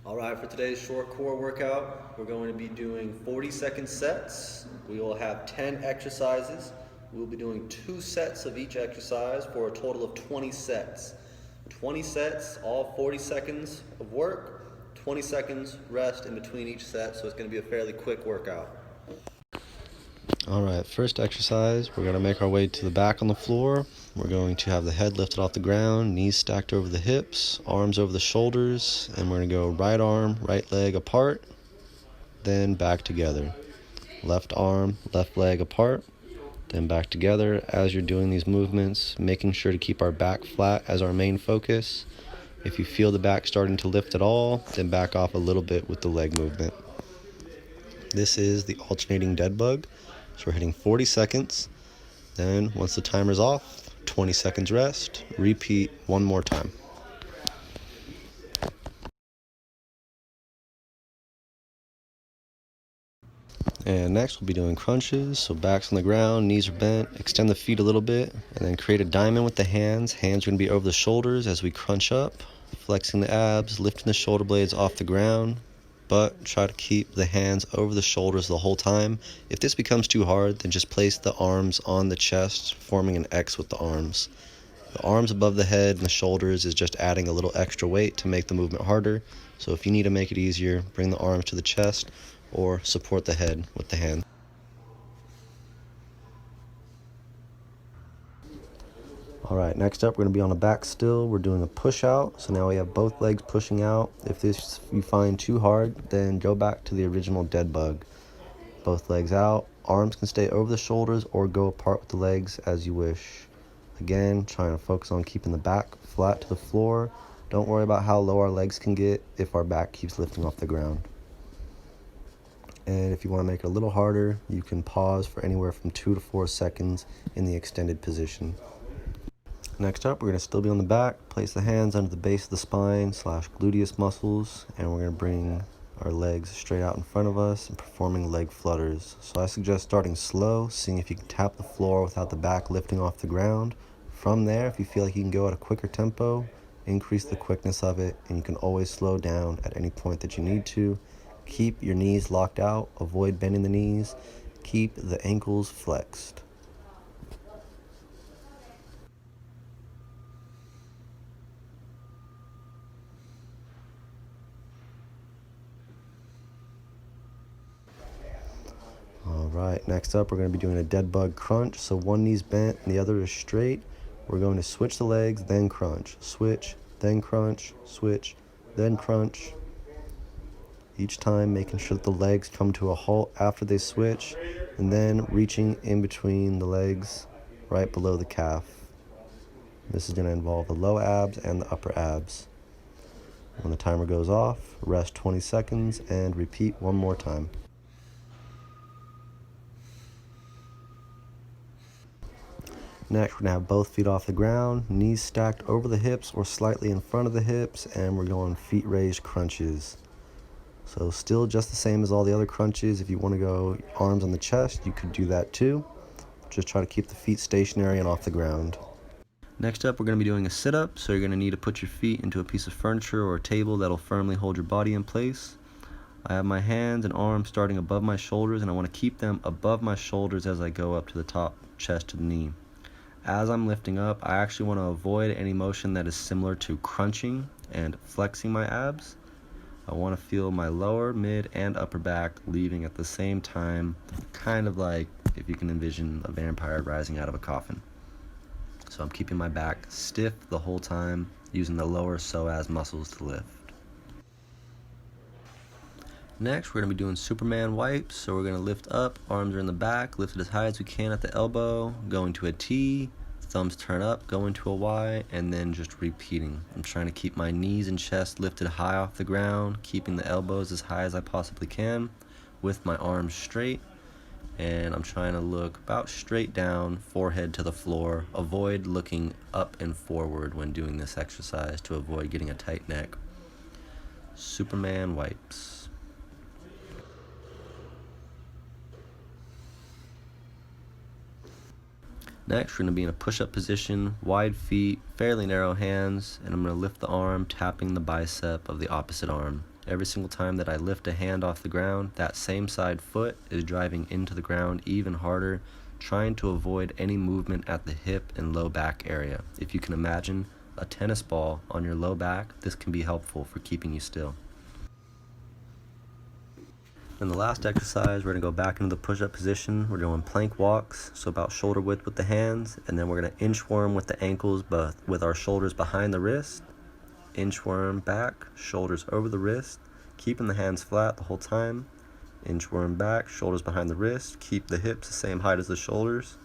Alright, for today's short core workout, we're going to be doing 40-second sets. We will have 10 exercises. We'll be doing 2 sets of each exercise for a total of 20 sets. 20 sets, all 40 seconds of work, 20 seconds rest in between each set, so it's going to be a fairly quick workout. Alright, first exercise, we're going to make our way to the back on the floor. We're going to have the head lifted off the ground, knees stacked over the hips, arms over the shoulders, and we're going to go right arm, right leg apart, then back together. Left arm, left leg apart, then back together. As you're doing these movements, making sure to keep our back flat as our main focus. If you feel the back starting to lift at all, then back off a little bit with the leg movement. This is the alternating dead bug. So we're hitting 40 seconds. Then once the timer's off, 20 seconds rest. Repeat one more time. And next we'll be doing crunches. So back's on the ground, knees are bent, extend the feet a little bit, and then create a diamond with the hands. Hands are going to be over the shoulders as we crunch up, flexing the abs, lifting the shoulder blades off the ground, but try to keep the hands over the shoulders the whole time. If this becomes too hard, then just place the arms on the chest, forming an X with the arms. The arms above the head and the shoulders is just adding a little extra weight to make the movement harder. So if you need to make it easier, bring the arms to the chest or support the head with the hand. Alright, next up we're going to be on the back still. We're doing a push out. So now we have both legs pushing out. If this you find too hard, then go back to the original dead bug. Both legs out. Arms can stay over the shoulders or go apart with the legs as you wish. Again, trying to focus on keeping the back flat to the floor. Don't worry about how low our legs can get if our back keeps lifting off the ground. And if you want to make it a little harder, you can pause for anywhere from 2 to 4 seconds in the extended position. Next up, we're going to still be on the back. Place the hands under the base of the spine / gluteus muscles, and we're going to bring our legs straight out in front of us and performing leg flutters. So I suggest starting slow, seeing if you can tap the floor without the back lifting off the ground. From there, if you feel like you can go at a quicker tempo, increase the quickness of it, and you can always slow down at any point that you need to. Keep your knees locked out, avoid bending the knees, keep the ankles flexed. Alright, next up we're going to be doing a dead bug crunch. So one knee's bent and the other is straight. We're going to switch the legs, then crunch. Switch, then crunch, switch, then crunch. Each time making sure that the legs come to a halt after they switch, and then reaching in between the legs right below the calf. This is going to involve the low abs and the upper abs. When the timer goes off, rest 20 seconds and repeat one more time. Next, we're going to have both feet off the ground, knees stacked over the hips or slightly in front of the hips, and we're going feet raised crunches. So still just the same as all the other crunches. If you want to go arms on the chest, you could do that too. Just try to keep the feet stationary and off the ground. Next up, we're going to be doing a sit-up, so you're going to need to put your feet into a piece of furniture or a table that'll firmly hold your body in place. I have my hands and arms starting above my shoulders, and I want to keep them above my shoulders as I go up to the top, chest to the knee. As I'm lifting up, I actually want to avoid any motion that is similar to crunching and flexing my abs. I want to feel my lower, mid, and upper back leaving at the same time, kind of like if you can envision a vampire rising out of a coffin. So I'm keeping my back stiff the whole time, using the lower psoas muscles to lift. Next, we're going to be doing Superman wipes. So we're going to lift up, arms are in the back, lift it as high as we can at the elbow, go into a T, thumbs turn up, go into a Y, and then just repeating. I'm trying to keep my knees and chest lifted high off the ground, keeping the elbows as high as I possibly can with my arms straight. And I'm trying to look about straight down, forehead to the floor. Avoid looking up and forward when doing this exercise to avoid getting a tight neck. Superman wipes. Next, we're going to be in a push-up position, wide feet, fairly narrow hands, and I'm going to lift the arm, tapping the bicep of the opposite arm. Every single time that I lift a hand off the ground, that same side foot is driving into the ground even harder, trying to avoid any movement at the hip and low back area. If you can imagine a tennis ball on your low back, this can be helpful for keeping you still. In the last exercise, we're going to go back into the push-up position. We're doing plank walks, so about shoulder width with the hands, and then we're going to inchworm with the ankles, but with our shoulders behind the wrist. Inchworm back, shoulders over the wrist, keeping the hands flat the whole time. Inchworm back, shoulders behind the wrist, keep the hips the same height as the shoulders.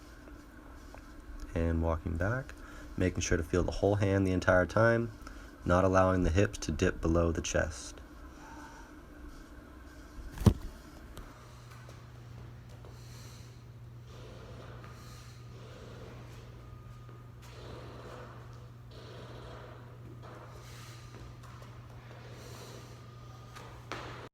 And walking back, making sure to feel the whole hand the entire time, not allowing the hips to dip below the chest.